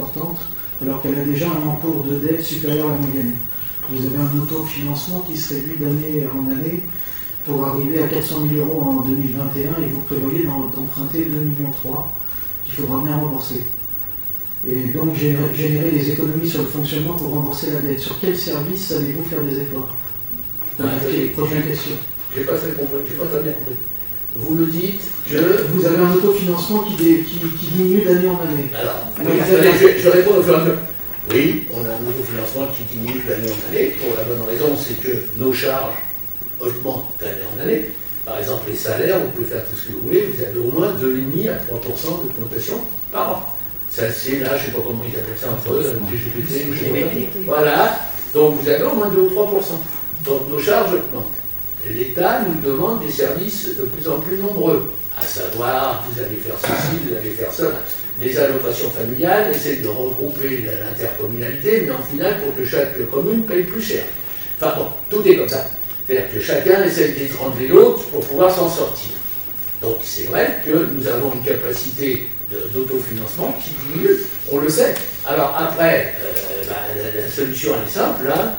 importante, alors qu'elle a déjà un encours de dette supérieur à la moyenne. Vous avez un autofinancement qui se réduit d'année en année pour arriver à 400 000 euros en 2021 et vous prévoyez d'emprunter 2,3 millions qu'il faudra bien rembourser. Et donc générer des économies sur le fonctionnement pour rembourser la dette. Sur quel service allez-vous faire des efforts? Prochaine question. Je n'ai pas très bien compris. Vous me dites que... Vous avez un autofinancement qui diminue d'année en année. Alors, je réponds au fur et à mesure. Oui, on a un autofinancement qui diminue d'année en année. Pour la bonne raison, c'est que nos charges augmentent d'année en année. Par exemple, les salaires, vous pouvez faire tout ce que vous voulez, vous avez au moins 2,5 à 3% d'augmentation par an. Ça, c'est là, je ne sais pas comment ils appellent ça entre eux, LGBT, voilà. Donc vous avez au moins 2 ou 3%. Donc nos charges augmentent. L'État nous demande des services de plus en plus nombreux, à savoir, vous allez faire ceci, vous allez faire cela. Les allocations familiales essaient de regrouper l'intercommunalité, mais en final, pour que chaque commune paye plus cher. Enfin bon, tout est comme ça. C'est-à-dire que chacun essaie d'étrangler l'autre pour pouvoir s'en sortir. Donc c'est vrai que nous avons une capacité d'autofinancement qui diminue, on le sait. Alors après, la solution elle est simple, hein.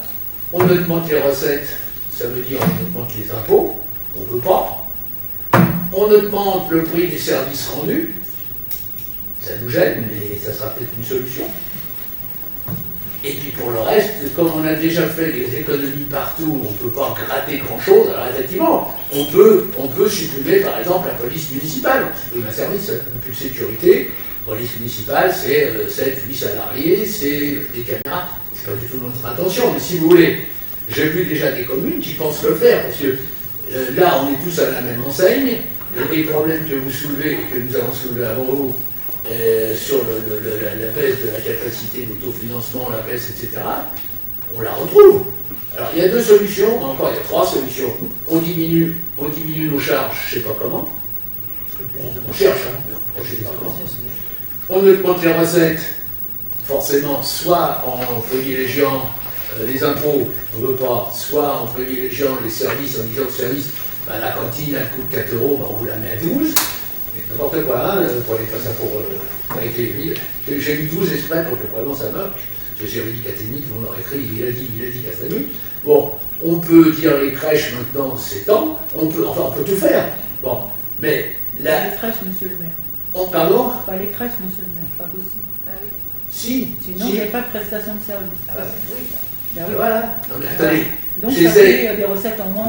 On augmente les recettes, ça veut dire on augmente les impôts, on ne veut pas. On augmente le prix des services rendus, ça nous gêne, mais ça sera peut-être une solution. Et puis pour le reste, comme on a déjà fait les économies partout, on ne peut pas gratter grand-chose, alors effectivement, on peut supprimer par exemple la police municipale, on supprime un service, plus de sécurité, police municipale c'est 7-8 salariés, c'est des caméras, c'est pas du tout notre intention, mais si vous voulez, j'ai vu déjà des communes qui pensent le faire, parce que là on est tous à la même enseigne, et les problèmes que vous soulevez et que nous avons soulevés avant vous, sur la baisse de la capacité d'autofinancement, la baisse, etc., on la retrouve. Alors il y a deux solutions, encore il y a trois solutions. On diminue nos charges, je ne sais pas comment. On cherche, hein, on ne sait pas comment. On augmente les recettes, forcément, soit en privilégiant les impôts, on ne veut pas, soit en privilégiant les services, en disant que service, la cantine, elle coûte 4 euros, on vous la met à 12. N'importe quoi, hein, pour aller faire ça pour arrêter les villes. J'ai mis 12 exprès pour que vraiment ça moque. J'ai juridique académique, on leur écrit, il a dit qu'à sa nuit. Bon, on peut dire les crèches maintenant, c'est temps, on peut tout faire. Bon, mais là. Les crèches, monsieur le maire. Pardon? Pas les crèches, monsieur le maire, pas possible. Bah oui. Si. Sinon, il n'y a pas de prestation de service. Ah bah oui. Bah oui. Voilà. Non, mais attendez. Donc, ça fait des recettes en moins.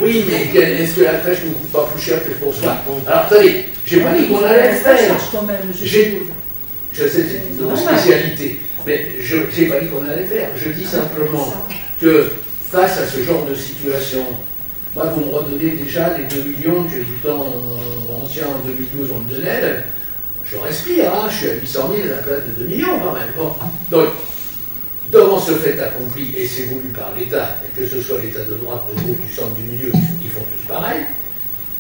Oui, mais est-ce que la crèche ne coûte pas plus cher que pour soi? Alors, attendez, j'ai pas dit qu'on allait le faire. Je sais, c'est une spécialité. Mais je n'ai pas dit qu'on allait le faire. Je dis simplement que face à ce genre de situation, moi, vous me redonnez déjà les 2 millions que du temps ancien en 2012 on me donnait. Je respire, hein, je suis à 800 000 à la place de 2 millions quand même. Bon. Donc, devant ce fait accompli, et c'est voulu par l'État, et que ce soit l'État de droite, de gauche, du centre, du milieu, ils font tous pareil,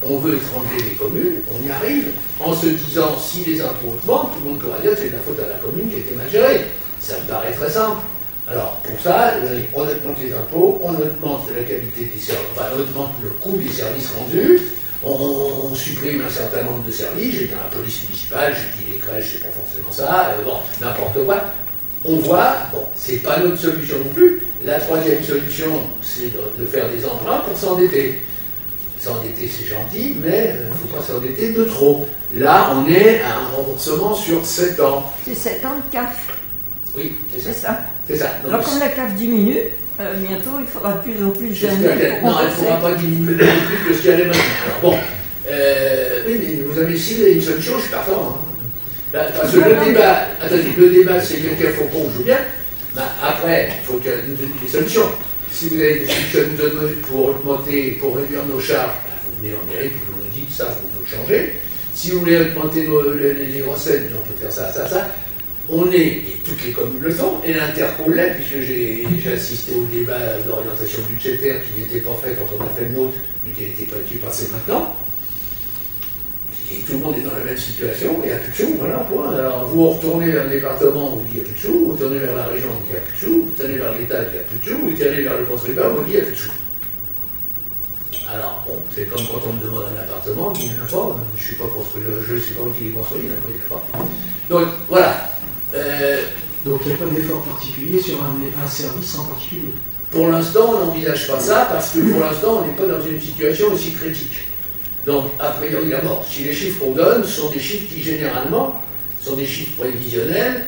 on veut étrangler les communes, on y arrive, en se disant, si les impôts augmentent, tout le monde pourra dire que c'est de la faute à la commune qui a été mal gérée. Ça me paraît très simple. Alors, pour ça, on augmente les impôts, on augmente la qualité des services, enfin, on augmente le coût des services rendus, on supprime un certain nombre de services, j'ai dit la police municipale, j'ai dit les crèches, c'est pas forcément ça, bon, n'importe quoi. On voit, bon, c'est pas notre solution non plus. La troisième solution, c'est de faire des emprunts pour s'endetter. S'endetter, c'est gentil, mais il ne faut pas s'endetter de trop. Là, on est à un remboursement sur 7 ans. C'est 7 ans de CAF. Oui, c'est ça. C'est ça. Donc, alors, comme la CAF diminue, bientôt, il faudra de plus en plus d'années. Non, elle ne pourra pas diminuer plus que ce qu'il y a maintenant. Alors, bon, oui, mais vous avez ici une solution, je suis partant. Hein. Parce que le débat, c'est bien qu'il faut qu'on joue bien. Après, il faut qu'il y ait des solutions. Si vous avez des solutions à nous donner pour augmenter, pour réduire nos charges, vous venez en mairie, puis vous nous dites ça, vous nous le changez. Si vous voulez augmenter les recettes, on peut faire ça. On est, et toutes les communes le font, et l'interco l'est, puisque j'ai assisté au débat d'orientation budgétaire qui n'était pas fait quand on a fait le nôtre, mais qui est passé maintenant. Et tout le monde est dans la même situation, il n'y a plus de sous, voilà, point. Alors vous retournez vers le département, on vous dit il n'y a plus de sous, vous tournez vers la région, on vous dit il n'y a plus de sous, vous tournez vers l'État, il n'y a plus de sous, vous tournez vers le contribuable, on vous dit il n'y a plus de sous. Alors bon, c'est comme quand on me demande un appartement, il n'y en a pas, je ne suis pas construit, je ne sais pas où il est construit, il n'y en a pas. Donc voilà, Donc il n'y a pas d'effort particulier sur un service en particulier. Pour l'instant, on n'envisage pas ça parce que pour l'instant, on n'est pas dans une situation aussi critique. Donc, a priori, d'abord, si les chiffres qu'on donne sont des chiffres qui, généralement, sont des chiffres prévisionnels,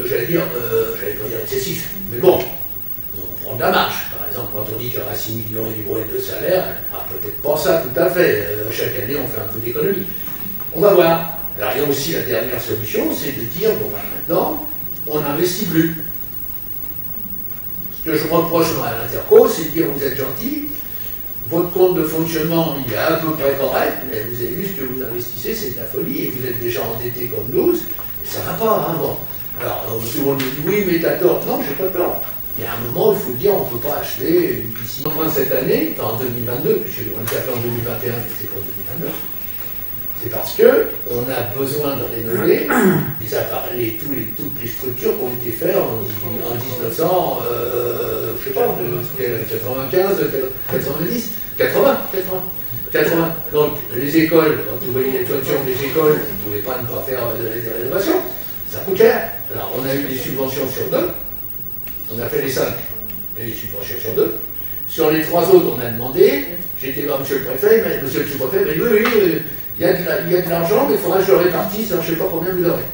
j'allais pas dire excessifs, mais bon, on prend de la marge. Par exemple, quand on dit qu'il y aura 6 millions et du de salaire, peut-être pas ça tout à fait. Chaque année, on fait un peu d'économie. On va voir. Alors, il y a aussi la dernière solution, c'est de dire, bon, maintenant, on n'investit plus. Ce que je reproche à l'Interco, c'est de dire, vous êtes gentil, votre compte de fonctionnement, il est à peu près correct, mais vous avez vu ce que vous investissez, c'est de la folie, et vous êtes déjà endetté comme 12, et ça ne va pas, hein, bon. Alors, tout le monde me dit, oui, mais t'as tort. Non, j'ai pas tort. Il y a un moment, il faut dire, on ne peut pas acheter une piscine. Enfin, cette année, en 2022, puisque on l'a fait en 2021, mais c'est pas en 2022, c'est parce qu'on a besoin de rénover les appareils, toutes les structures qui ont été faites en 1900, je sais pas, 95, 90, 80. Donc les écoles, quand vous voyez les toitures des écoles, vous ne pouvez pas ne pas faire des rénovations, ça coûte cher. Alors on a eu des subventions sur 2, on a fait les 5, et les subventions sur 2. Sur les 3 autres, on a demandé, j'ai été voir monsieur le préfet, mais monsieur le sous-préfet m'a dit oui, il y a de l'argent, mais il faudra que je le répartisse, alors je ne sais pas combien vous aurez.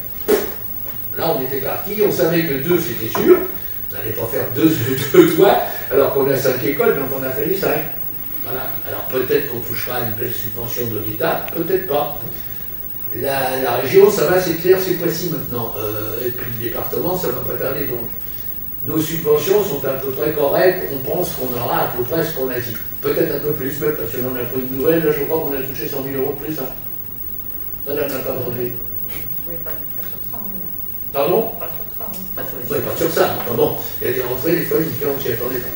Là, on était parti, on savait que 2, c'était sûr, on n'allait pas faire 2 toits, alors qu'on a 5 écoles, donc on a fait les 5. Voilà. Alors peut-être qu'on touchera une belle subvention de l'État, peut-être pas. La région, ça va, c'est clair, c'est précis maintenant. Et puis le département, ça ne va pas tarder. Donc nos subventions sont à peu près correctes, on pense qu'on aura à peu près ce qu'on a dit. Peut-être un peu plus, même parce que l'on a pris une nouvelle, là je crois qu'on a touché 100 000 euros de plus. Hein. Madame la Cabrandée. Oui, pas sur ça, oui. Pardon? Pas sur ça, oui. Oui, pas sur ça. Enfin bon, il y a des rentrées, des fois, on s'y attendait pas.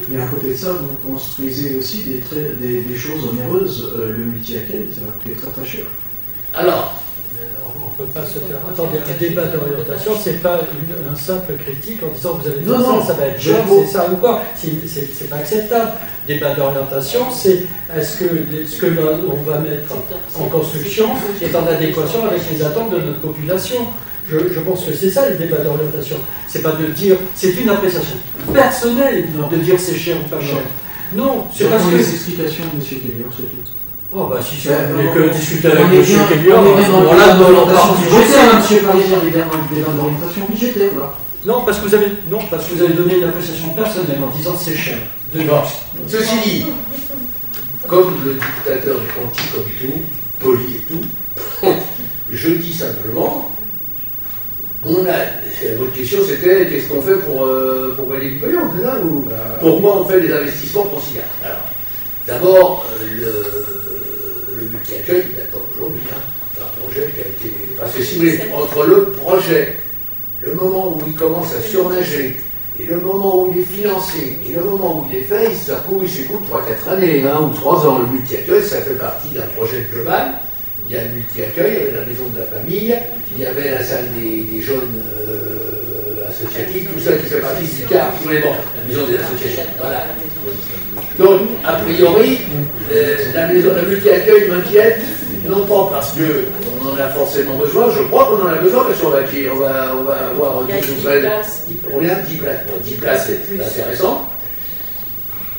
Mais à côté de ça, vous construisez aussi des choses onéreuses. Le multi-accueil, ça va coûter très très cher. Alors, on ne peut pas se faire. Attendez, un débat d'orientation, c'est pas un simple critique en disant vous allez faire Non, ça va être cher, c'est ça ou quoi. C'est pas acceptable. Débat d'orientation, c'est est-ce que ce que l'on va mettre en construction est en adéquation avec les attentes de notre population. Je pense que c'est ça le débat d'orientation. C'est pas de dire, c'est une appréciation personnelle de dire c'est cher ou pas cher. Non, c'est parce que. les explications de M. Kelly, c'est tout. Oh bah si vous voulez que discuter avec M. Kelly, voilà, dans l'orientation budgétaire, M. Parisien, les débats d'orientation budgétaire, voilà. Non, parce que vous avez donné une appréciation personnelle en disant c'est cher. Ceci dit, comme le dictateur est gentil comme tout, poli et tout, je dis simplement, votre question c'était qu'est-ce qu'on fait pour gagner du pognon, c'est ça, ou pourquoi on fait des investissements considérables. Alors, d'abord, le multi-accueil, il date pas aujourd'hui, hein, c'est un projet qui a été. Parce que si vous voulez, entre le projet, le moment où il commence à surnager, et le moment où il est financé, et le moment où il est fait, ça coûte 3-4 années, hein, ou 3 ans. Le multi-accueil, ça fait partie d'un projet global. Il y a le multi-accueil, il y avait la maison de la famille, il y avait la salle des jeunes associatifs, tout ça qui fait partie du CAR, tous les bancs, la maison des associations. Voilà. Donc, a priori, le multi-accueil m'inquiète, non pas parce qu'on en a forcément besoin, je crois qu'on en a besoin, parce qu'on va avoir 10 ou 13. Combien 10 places. Bon, 10 places, c'est intéressant.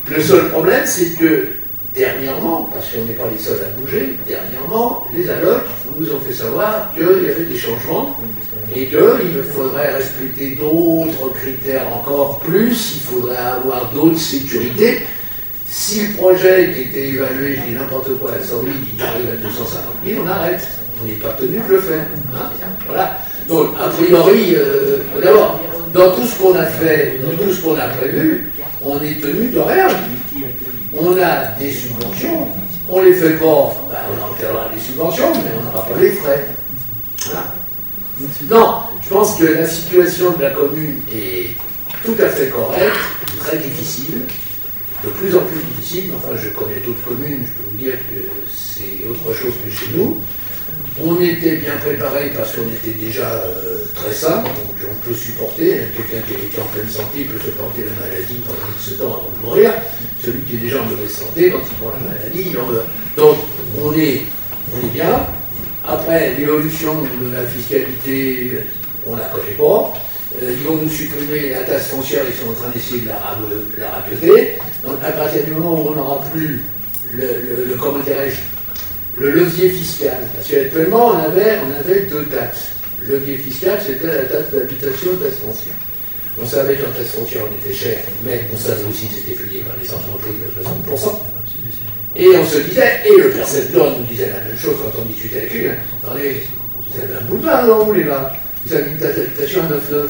Le seul problème, c'est que dernièrement, parce qu'on n'est pas les seuls à bouger, dernièrement, les allocs nous ont fait savoir qu'il y avait des changements et qu'il faudrait respecter d'autres critères encore plus, il faudrait avoir d'autres sécurités. Si le projet qui était évalué, je dis n'importe quoi, à 100 000, il arrive à 250 000, on arrête. On n'est pas tenu de le faire. Hein, voilà. Donc, a priori, d'abord, dans tout ce qu'on a fait, dans tout ce qu'on a prévu, on est tenu de rien. On a des subventions, on les fait pas, on encadrera les subventions, mais on n'aura pas les frais. Voilà. Non, je pense que la situation de la commune est tout à fait correcte, très difficile, de plus en plus difficile. Enfin, je connais d'autres communes, je peux vous dire que c'est autre chose que chez nous. On était bien préparé parce qu'on était déjà très sain, donc on peut supporter. Quelqu'un qui est en pleine santé peut supporter la maladie pendant ce temps avant de mourir. Celui qui est déjà en mauvaise santé, quand il prend la maladie, il en meurt. Donc on est bien. Après, l'évolution de la fiscalité, on ne la connaît pas. Ils vont nous supprimer la taxe foncière, ils sont en train d'essayer de la rabioter. Donc à partir du moment où on n'aura plus comment dirais-je, le levier fiscal, parce qu'actuellement on avait deux taxes. Le levier fiscal, c'était la taxe d'habitation et la taxe foncière. On savait qu'en taxe foncière on était cher, mais on savait aussi que c'était payé par les entreprises de 60%. Et on se disait, et le percepteur nous disait la même chose quand on discutait avec lui, attendez, vous avez un bout de vin, non, vous les gars? Vous avez une taxe d'habitation à 9,9.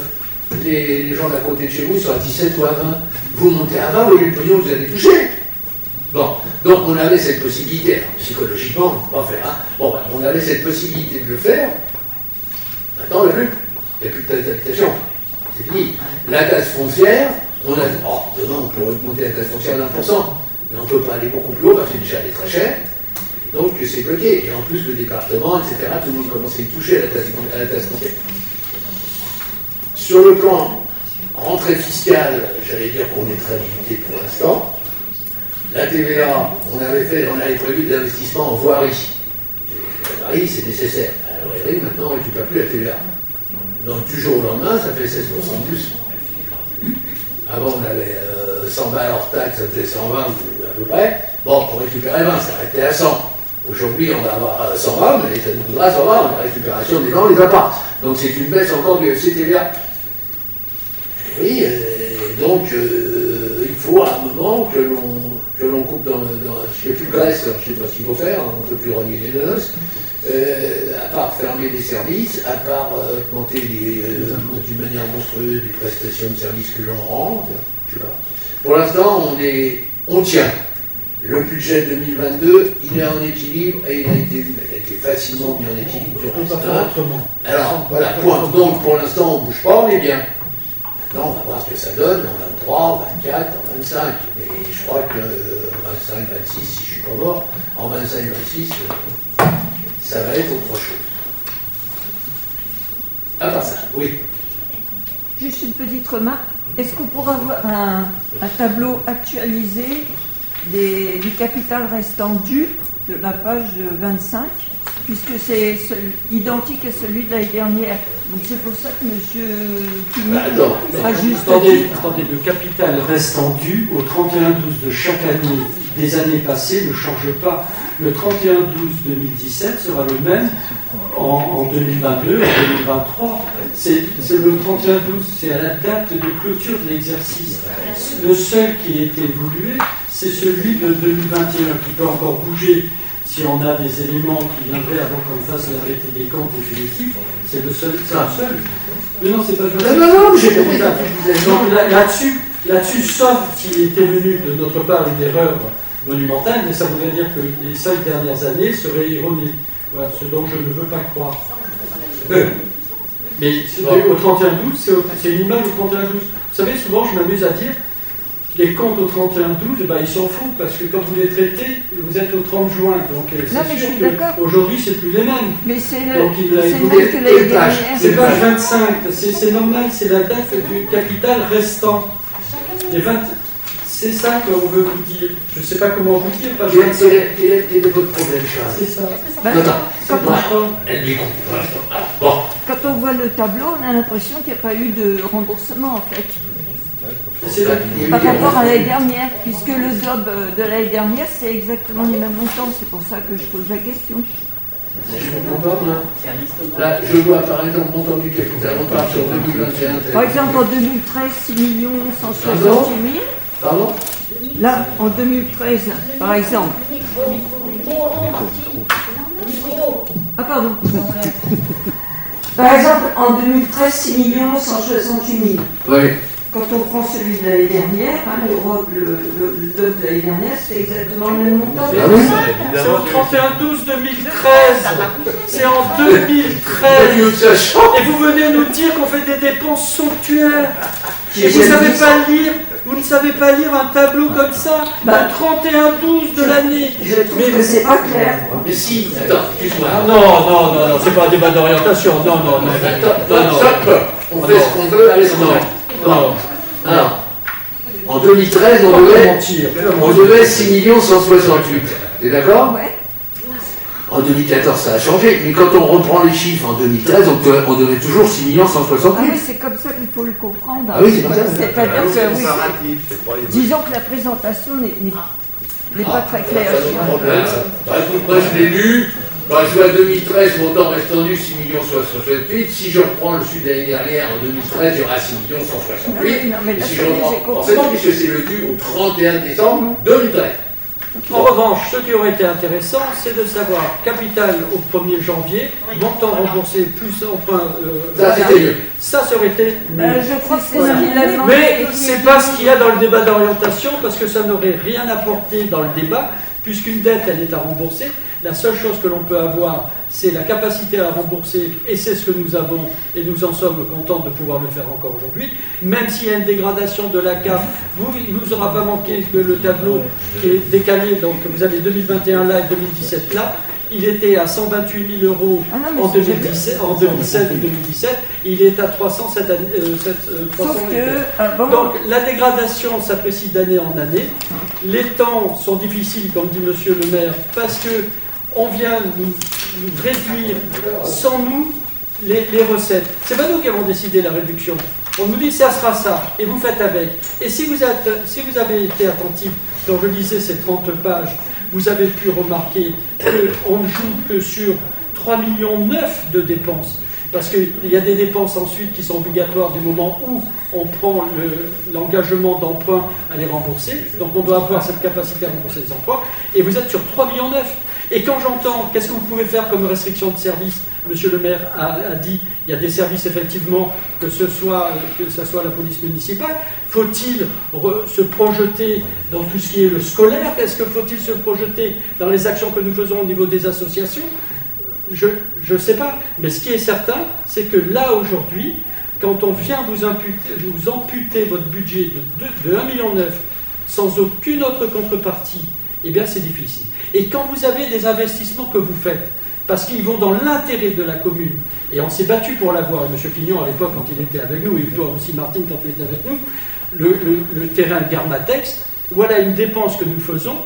Les gens d'à côté de chez vous, ils sont à 17 ou à 20. Vous montez à 20, vous voyez le pognon que vous allez toucher. Bon, donc on avait cette possibilité, alors, psychologiquement, on ne peut pas faire, hein. Bon, ben, on avait cette possibilité de le faire. Maintenant, il n'y a plus de taxe d'habitation. C'est fini. La taxe foncière, on a dit, oh, demain, on pourrait monter la taxe foncière à 1%, mais on ne peut pas aller beaucoup plus haut parce que déjà elle est très chère. Et donc, c'est bloqué. Et en plus, le département, etc., tout le monde commence à y toucher à la taxe foncière. Sur le plan rentrée fiscale, j'allais dire qu'on est très limité pour l'instant. La TVA, on avait prévu de l'investissement en voirie. La voirie, c'est nécessaire. À la voirie, maintenant, on ne récupère plus la TVA. Donc, du jour au lendemain, ça fait 16% de plus. Avant, on avait 100 balles hors taxe, ça faisait 120 à peu près. Bon, on récupérait 20, ça arrêtait à 100. Aujourd'hui, on va avoir 120, mais ça nous coûtera 120, la récupération des gens, on ne les a pas. Donc, c'est une baisse encore du FCTVA. Oui, donc, il faut à un moment que l'on coupe dans ce qu'il n'y a plus de graisse, je ne sais pas ce qu'il faut faire, on ne peut plus renier les noces, à part fermer des services, à part augmenter d'une manière monstrueuse les prestations de services que l'on rend, je sais pas. Pour l'instant, on tient. Le budget 2022, il est en équilibre et il a été facilement mis en équilibre. On peut pas faire autrement. Alors, voilà, point. Donc, pour l'instant, on ne bouge pas, on est bien. Maintenant, on va voir ce que ça donne en 23, en 24, en 25. Et je crois que en 25, 26, si je ne suis pas mort, en 25, 26, ça va être autre chose. À part ça, oui. Juste une petite remarque. Est-ce qu'on pourra avoir un tableau actualisé du capital restant dû de la page 25, puisque c'est identique à celui de l'année dernière. Donc c'est pour ça que M. Cuny ajuste. Attendez, le capital restant dû au 31/12 de chaque année des années passées ne change pas. Le 31/12/2017 sera le même en 2022 et 2023. C'est le 31/12, c'est à la date de clôture de l'exercice. Le seul qui est évolué, c'est celui de 2021, qui peut encore bouger si on a des éléments qui viendraient avant qu'on fasse l'arrêté des comptes définitifs. C'est le seul. C'est un seul. Mais non, c'est pas le Non, j'ai compris. Donc là-dessus, sauf s'il était venu de notre part une erreur monumentale, mais ça voudrait dire que les 5 dernières années seraient erronées. Voilà, ce dont je ne veux pas croire. Mais au 31/12, c'est une image au 31/12. Vous savez, souvent, je m'amuse à dire, les comptes au 31/12, ils s'en foutent, parce que quand vous les traitez, vous êtes au 30 juin. Donc c'est sûr qu'aujourd'hui, c'est plus les mêmes. Mais c'est donc, le même que l'année dernière. C'est page 25, c'est normal, c'est la date du capital restant. Les 20... C'est ça qu'on veut vous dire. Je ne sais pas comment vous dire. Quel est votre problème, Charles? C'est ça. Elle lui compte pour l'instant. Bon. Quand on voit le tableau, on a l'impression qu'il n'y a pas eu de remboursement, en fait. Par rapport à l'année dernière, puisque le job de l'année dernière, c'est exactement les mêmes montants. C'est pour ça que je pose la question. Je ne comprends pas, là, je vois par exemple montant du capital, on part sur 2021. Par exemple, en 2013, 6 168 000. Pardon? Là, en 2013, par exemple. Ah, pardon. Par exemple, en 2013, 6 168 000. Oui. Quand on prend celui de l'année dernière, le de l'année dernière, c'est exactement le même montant. C'est au 31/12/2013. C'est en 2013. Et vous venez nous dire qu'on fait des dépenses somptuaires. Et vous ne savez pas lire un tableau comme ça, le 31/12 de l'année. Je trouve que c'est pas clair. Mais si, attends, excuse-moi. Non, c'est pas un débat d'orientation. Non. On fait ce qu'on veut avec non. Alors, en 2013, on devait 6 168 000. T'es d'accord? Ouais. En 2014, ça a changé, mais quand on reprend les chiffres en 2013, on devait toujours 6 168 Ah 000. oui, c'est comme ça qu'il faut le comprendre. Ah oui, c'est comme ça. C'est-à-dire que, oui, disons que la présentation n'est pas très claire. Pas de problème. Bah, écoute, moi je l'ai lu. Bah, je vois 2013, montant restendu 6 168 000. Si je reprends le sud de l'année dernière, en 2013, il y aura 6 168 000. Non, mais Et là, si ça je y est, j'ai reprends, compris. forcément, puisque c'est le dû au 31 décembre 2013. En revanche, ce qui aurait été intéressant, c'est de savoir capital au 1er janvier, montant remboursé plus emprunt. Ça, c'était mieux. Ça aurait été mieux. Je crois que c'est ce qu'il a demandé. Mais c'est pas ce qu'il y a dans le débat d'orientation, parce que ça n'aurait rien apporté dans le débat, puisqu'une dette, elle est à rembourser. La seule chose que l'on peut avoir, c'est la capacité à rembourser, et c'est ce que nous avons, et nous en sommes contents de pouvoir le faire encore aujourd'hui. Même s'il y a une dégradation de la CAF, il ne vous aura pas manqué que le tableau qui est décalé, donc vous avez 2021 là et 2017 là, il était à 128 000 euros en 2016 et 2017, il est à 300 cette année. Sauf que, Donc la dégradation s'apprécie d'année en année. Les temps sont difficiles, comme dit Monsieur le maire, parce que on vient nous réduire sans nous les recettes. C'est pas nous qui avons décidé la réduction. On nous dit ça sera ça, et vous faites avec. Et si vous avez été attentif, quand je lisais ces 30 pages, vous avez pu remarquer qu'on ne joue que sur 3,9 millions de dépenses. Parce qu'il y a des dépenses ensuite qui sont obligatoires du moment où on prend l'engagement d'emprunt à les rembourser. Donc on doit avoir cette capacité à rembourser les emprunts. Et vous êtes sur 3,9 millions. Et quand j'entends, qu'est-ce que vous pouvez faire comme restriction de service, Monsieur le maire a dit, il y a des services effectivement, que ce soit la police municipale. Faut-il se projeter dans tout ce qui est le scolaire? Est-ce que faut-il se projeter dans les actions que nous faisons au niveau des associations? Je ne sais pas, mais ce qui est certain, c'est que là, aujourd'hui, quand on vient vous amputer votre budget de 1,9 million sans aucune autre contrepartie, eh bien c'est difficile. Et quand vous avez des investissements que vous faites, parce qu'ils vont dans l'intérêt de la commune, et on s'est battu pour l'avoir, et M. Quignon à l'époque quand il était avec nous, et toi aussi Martine quand tu étais avec nous, le terrain Garmatex, voilà une dépense que nous faisons,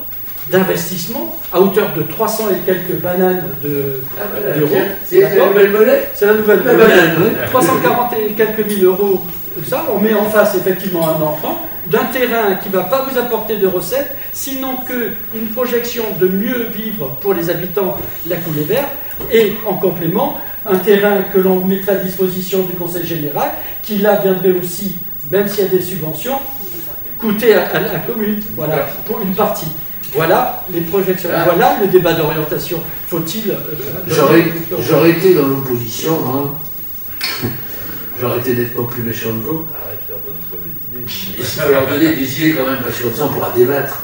d'investissement à hauteur de 300 et quelques bananes d'euros. C'est la nouvelle monnaie. C'est la nouvelle monnaie. 340 et quelques mille euros, tout ça. On met en face effectivement un emprunt d'un terrain qui ne va pas vous apporter de recettes, sinon qu'une projection de mieux vivre pour les habitants la coulée verte, et en complément, un terrain que l'on mettrait à disposition du Conseil général, qui là viendrait aussi, même s'il y a des subventions, coûter à la commune, voilà, pour une partie. Voilà les projections, voilà le débat d'orientation. Faut-il... J'aurais été dans l'opposition, hein. J'aurais été nettement plus méchant de vous. Arrête, tu leur donnes pas des idées. Il faut leur donner des idées quand même, parce que comme ça on pourra débattre.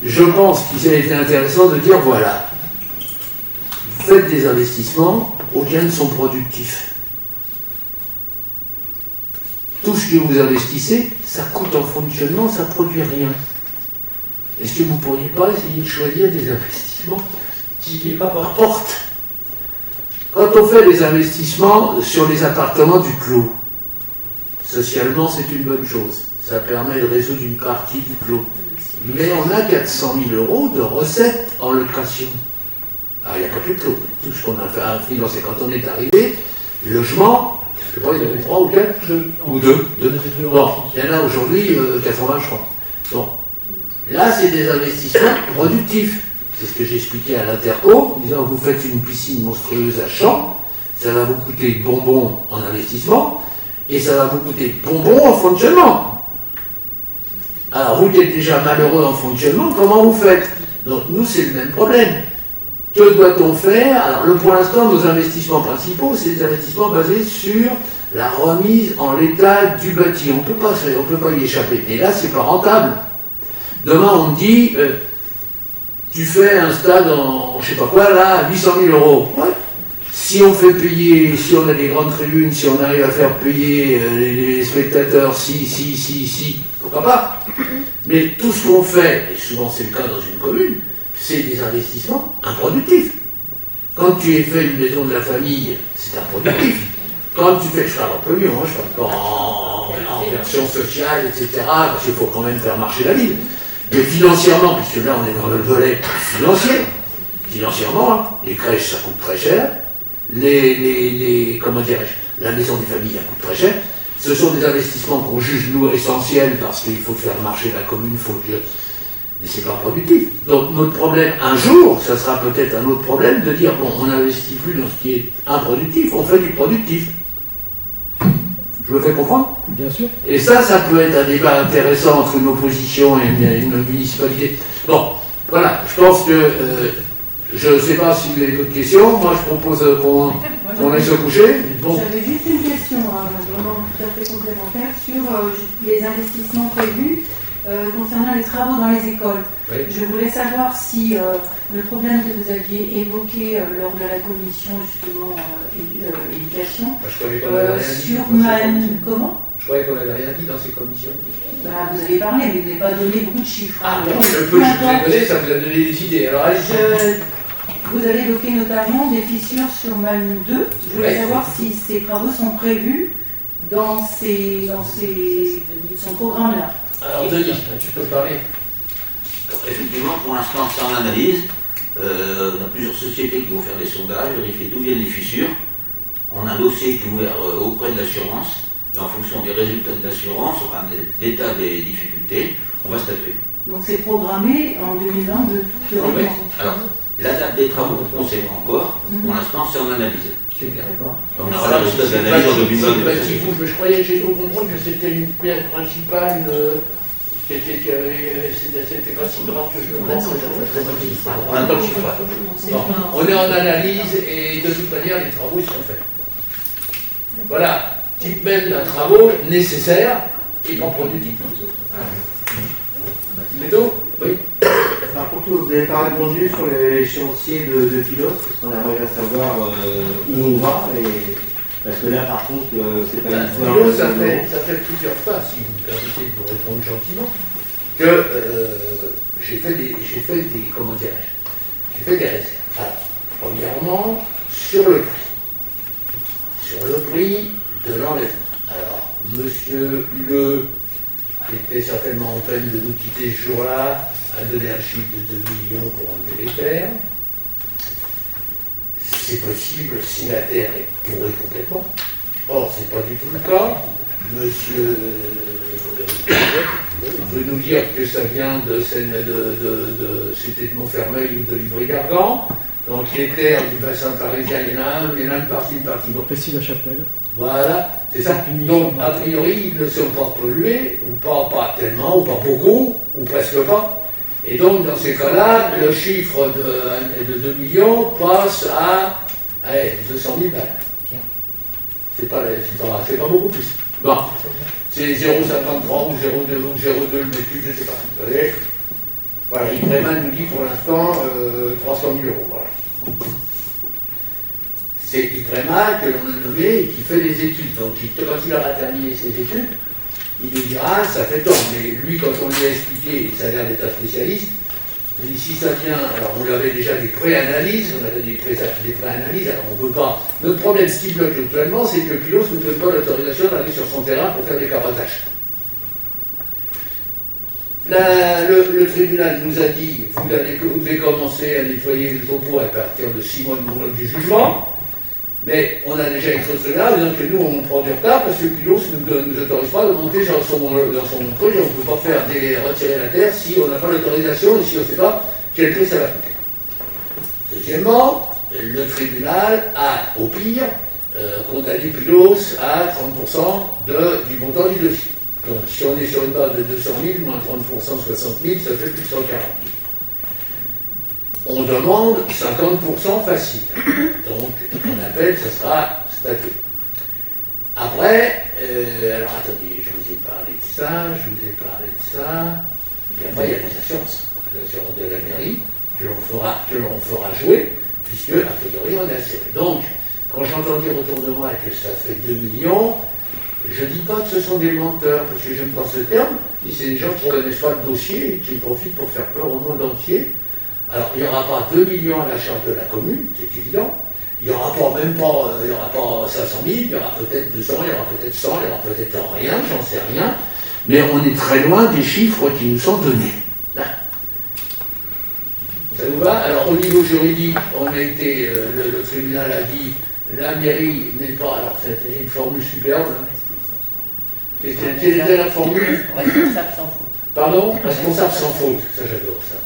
Je pense qu'il a été intéressant de dire, voilà, vous faites des investissements, aucun ne sont productifs. Tout ce que vous investissez, ça coûte en fonctionnement, ça ne produit rien. Est-ce que vous ne pourriez pas essayer de choisir des investissements qui rapportent? Quand on fait des investissements sur les appartements du clos, socialement c'est une bonne chose. Ça permet de résoudre une partie du clos. Mais on a 400 000 euros de recettes en location. Alors il n'y a pas tout le clos. Tout ce qu'on a fait financer quand on est arrivé, logement, je ne sais pas, il y en avait 3 ou 4 ou 2. Bon, il y en a aujourd'hui 80, je crois. Bon. Là, c'est des investissements productifs. C'est ce que j'expliquais à l'Interco, en disant vous faites une piscine monstrueuse à Champs, ça va vous coûter bonbons en investissement, et ça va vous coûter bonbons en fonctionnement. Alors, vous qui êtes déjà malheureux en fonctionnement, comment vous faites? Donc, nous, c'est le même problème. Que doit-on faire? Alors, pour l'instant, nos investissements principaux, c'est des investissements basés sur la remise en l'état du bâti. On ne peut pas y échapper. Mais là, c'est pas rentable. Demain, on me dit, tu fais un stade en, je sais pas quoi, là, à 800 000 euros. Ouais. Si on fait payer, si on a des grandes tribunes, si on arrive à faire payer les spectateurs, si, pourquoi pas? Mais tout ce qu'on fait, et souvent c'est le cas dans une commune, c'est des investissements improductifs. Quand tu as fait une maison de la famille, c'est improductif. Quand tu fais, je parle un peu mieux, je parle pas en version sociale, etc., parce qu'il faut quand même faire marcher la ville. Mais financièrement, puisque là on est dans le volet financier, financièrement, hein. Les crèches, ça coûte très cher. Comment dirais-je, la maison des familles, elle coûte très cher. Ce sont des investissements qu'on juge, nous, essentiels, parce qu'il faut faire marcher la commune, mais c'est pas productif. Donc notre problème, un jour, ça sera peut-être un autre problème, de dire, bon, on n'investit plus dans ce qui est improductif, on fait du productif. Je me fais comprendre? Bien sûr. Et ça peut être un débat intéressant entre une opposition et une municipalité. Bon, voilà, je pense que, je ne sais pas si vous avez d'autres questions, moi je propose qu'on aille se coucher. Bon. J'avais juste une question, vraiment tout à fait complémentaire, sur les investissements prévus concernant les travaux dans les écoles. Oui. Je voulais savoir si le problème que vous aviez évoqué lors de la commission justement éducation, Je croyais qu'on avait rien dit. Comment Je croyais qu'on n'avait rien dit dans ces commissions. Vous avez parlé, mais vous n'avez pas donné beaucoup de chiffres. Ah bon, le peu que je vous ai donné, ça vous a donné des idées. Alors allez-y. Vous avez évoqué notamment des fissures sur Manu 2. Je voulais savoir si ces travaux sont prévus dans son programme-là. Alors Denis, tu peux parler. Alors, effectivement, pour l'instant, c'est en analyse. On a plusieurs sociétés qui vont faire des sondages, vérifier d'où viennent les fissures. On a un dossier qui est ouvert auprès de l'assurance. Et en fonction des résultats de l'assurance, enfin de l'état des difficultés, on va statuer. Donc c'est programmé en 2022. Oui. Alors, la date des travaux, on ne sait pas encore. Pour l'instant, c'est en analyse. C'est bien. On aura le résultat de l'analyse en 2022. Je croyais que j'ai cru comprendre que c'était une pierre principale, c'était pas si grave que je le pense. On attend le chiffrage. Bon, on est en analyse et de toute manière, les travaux ils seront faits. Voilà, type même d'un travaux nécessaire et pas productif. Métaux? Oui. Alors pour tout, vous n'avez pas répondu sur les chantiers de pilotes, parce qu'on aimerait savoir où on va, parce que là par contre, c'est pas une histoire. Pilote, ça fait plusieurs fois, si vous me permettez de vous répondre gentiment, que j'ai fait des réserves. Alors, premièrement, sur le prix de l'enlèvement. Alors, monsieur Le était certainement en peine de nous quitter ce jour-là, a donné un chiffre de 2 millions pour enlever les terres. C'est possible si la terre est pourrie complètement. Or, c'est pas du tout le cas. Monsieur veut nous dire que ça vient c'était de Montfermeil ou de Livry-Gargan. Donc les terres du bassin parisien, il y en a une partie. Plessis-la-Chapelle. Voilà, c'est ça. Donc, a priori, ils ne sont pas pollués, ou pas tellement, ou pas beaucoup, ou presque pas. Et donc, dans ces cas-là, le chiffre de 2 millions passe à 200 000 balles. C'est pas beaucoup plus. Bon, c'est 0,53 ou 0,2 ou 0,2 le mètre cube, je ne sais pas. Vous savez, voilà, Yprémal nous dit pour l'instant 300 000 euros. Voilà. C'est Yprémal que l'on a nommé et qui fait les études. Donc quand il aura terminé ses études, il nous dira ça fait tant. Mais lui, quand on lui a expliqué, ça a l'air d'être un spécialiste, il dit si ça vient, alors on lui avait déjà des pré-analyses, on avait des pré-analyses, alors on ne peut pas. Notre problème, ce qui bloque actuellement, c'est que Pilos ne donne pas l'autorisation d'aller sur son terrain pour faire des caravages. Le tribunal nous a dit vous devez commencer à nettoyer le topo à partir de 6 mois du jugement. Mais on a déjà écrit cela, disant que nous on prend du retard parce que Pilos ne nous autorise pas de monter dans son truc et on ne peut pas retirer la terre si on n'a pas l'autorisation et si on ne sait pas quel prix ça va coûter. Deuxièmement, le tribunal a, au pire, condamné Pilos à 30% du montant du dossier. Donc si on est sur une base de 200 000, moins 30%, 60 000, ça fait plus de 140 000. On demande 50% facile. Donc, on appelle, ça sera statué. Après, alors attendez, je vous ai parlé de ça, et après il y a les assurances de la mairie, que l'on fera jouer, puisque, a priori, on est assuré. Donc, quand j'entends dire autour de moi que ça fait 2 millions, je ne dis pas que ce sont des menteurs, parce que j'aime pas ce terme, c'est des gens qui ne connaissent pas le dossier et qui profitent pour faire peur au monde entier. Alors, il n'y aura pas 2 millions à la charge de la commune, c'est évident. Il n'y aura pas 500 000, il y aura peut-être 200, il y aura peut-être 100, il y aura peut-être rien, j'en sais rien. Mais on est très loin des chiffres qui nous sont donnés. Là. Ça vous va? alors au niveau juridique, on a été, le tribunal a dit, la mairie n'est pas, alors c'était une formule superbe. Quelle était la formule? Responsable sans faute. Pardon? Responsable sans faute, ça j'adore ça.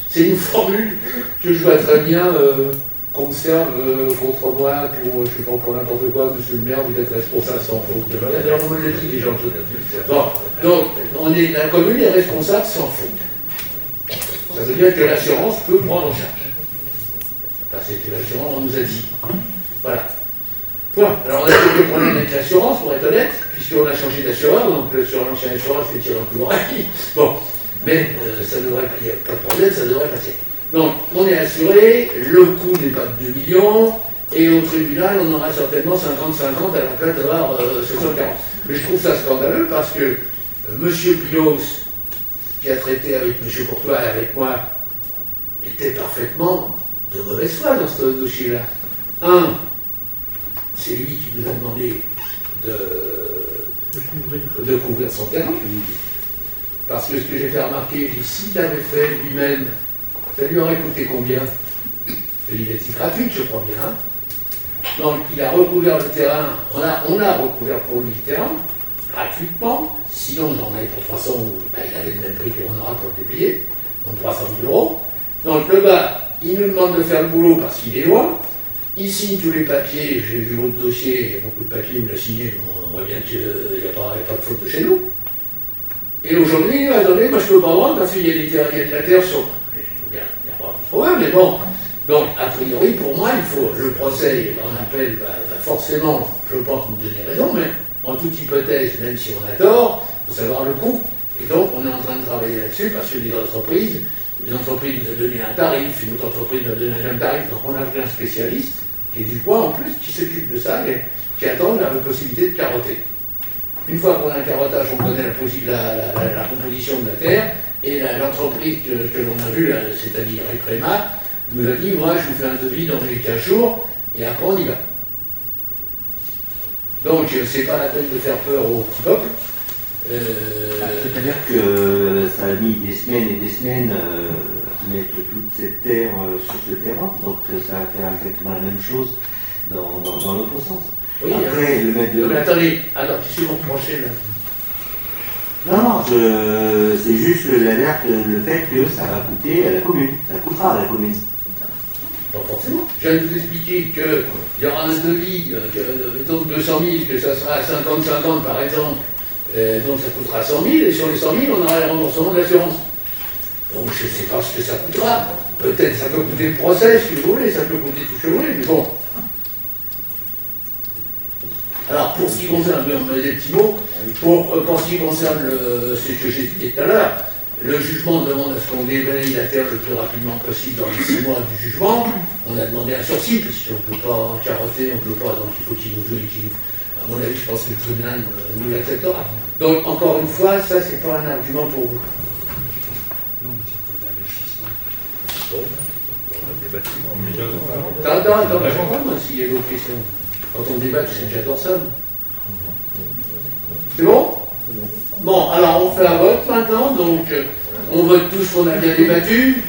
C'est une formule que je vois très bien qu'on me serve contre moi pour, je sais pas, pour n'importe quoi, monsieur le maire, vous êtes responsable sans faute. D'ailleurs, on me l'a dit déjà. Bon, donc, la commune est responsable sans faute. Ça veut dire que l'assurance peut prendre en charge. Enfin, c'est que l'assurance, on nous a dit. Voilà. Bon, alors on a quelques problèmes avec l'assurance, pour être honnête, puisqu'on a changé d'assureur, donc sur l'ancien assureur, je fais tirer un coup d'oreille. Bon, mais ça devrait, il n'y a pas de problème, ça devrait passer. Donc, on est assuré, le coût n'est pas de 2 millions, et au tribunal, on aura certainement 50-50 à la place d'avoir 60-40. Mais je trouve ça scandaleux parce que M. Pilos, qui a traité avec M. Courtois et avec moi, était parfaitement de mauvaise foi dans ce dossier-là. C'est lui qui nous a demandé de couvrir son terrain. Parce que ce que j'ai fait remarquer, s'il l'avait fait lui-même, ça lui aurait coûté combien? L'identité gratuite, je crois bien. Donc il a recouvert le terrain, on a recouvert pour lui le terrain, gratuitement. Sinon, j'en avais pour 300 euros, il avait le même prix qu'on aura pour le déblayer, donc 300 000 euros. Donc le gars, il nous demande de faire le boulot parce qu'il est loin. Il signe tous les papiers, j'ai vu votre dossier, il y a beaucoup de papiers où il a signé, on voit bien qu'il n'y a pas de faute de chez nous. Et aujourd'hui, attendez, moi je ne peux pas vendre parce qu'il y a de la terre sur. Il n'y a pas de problème, mais bon. Donc, a priori, pour moi, il faut, le procès en appel va forcément, je pense, nous donner raison, mais en toute hypothèse, même si on a tort, il faut savoir le coût. Et donc, on est en train de travailler là-dessus parce que les entreprises nous ont donné un tarif, une autre entreprise nous a donné un tarif, donc on a pris un spécialiste, qui est du bois en plus, qui s'occupe de ça et qui attend la possibilité de carotter. Une fois qu'on a un carottage, on connaît la composition de la terre, et l'entreprise que l'on a vue, c'est-à-dire Eprema, nous a dit, moi je vous fais un devis dans les 15 jours, et après on y va. Donc c'est pas la peine de faire peur au petit peuple. C'est-à-dire que ça a mis des semaines et des semaines à mettre toute cette terre sur ce terrain, donc ça va faire exactement la même chose dans l'autre sens. Oui, après, le maître de... Mais attendez, alors qu'est-ce que vous reprochez là? Non, c'est juste l'alerte, le fait que ça va coûter à la commune, ça coûtera à la commune. Pas forcément. Je viens de vous expliquer qu'il y aura un devis, mettons 200 000, que ça sera à 50-50 par exemple, donc ça coûtera 100 000, et sur les 100 000, on aura le remboursement de l'assurance. Donc je ne sais pas ce que ça coûtera. Peut-être ça peut coûter le procès, si vous voulez, ça peut coûter tout ce que vous voulez, mais bon. Alors, pour ce qui concerne, des petits mots, pour ce qui concerne ce que j'ai expliqué tout à l'heure, le jugement demande à ce qu'on déblaye la terre le plus rapidement possible dans les 6 mois du jugement. On a demandé un sursis, puisqu'on ne peut pas carotter, on ne peut pas, donc il faut qu'il nous joue et qu'il nous... À mon avis, je pense que le tribunal nous l'acceptera. Donc, encore une fois, ça, c'est pas un argument pour vous. Non, mais c'est pour l'investissement. Bon, on a débattu. Attends, je comprends, moi, s'il y a d'autres questions. Quand on débat, j'adore ça. C'est bon? Bon, alors on fait un vote maintenant, donc on vote tous qu'on a bien débattu.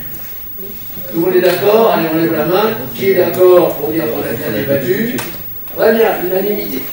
Tout le monde est d'accord? Allez, on lève la main. Qui est d'accord pour dire qu'on a bien débattu? Très bien, unanimité.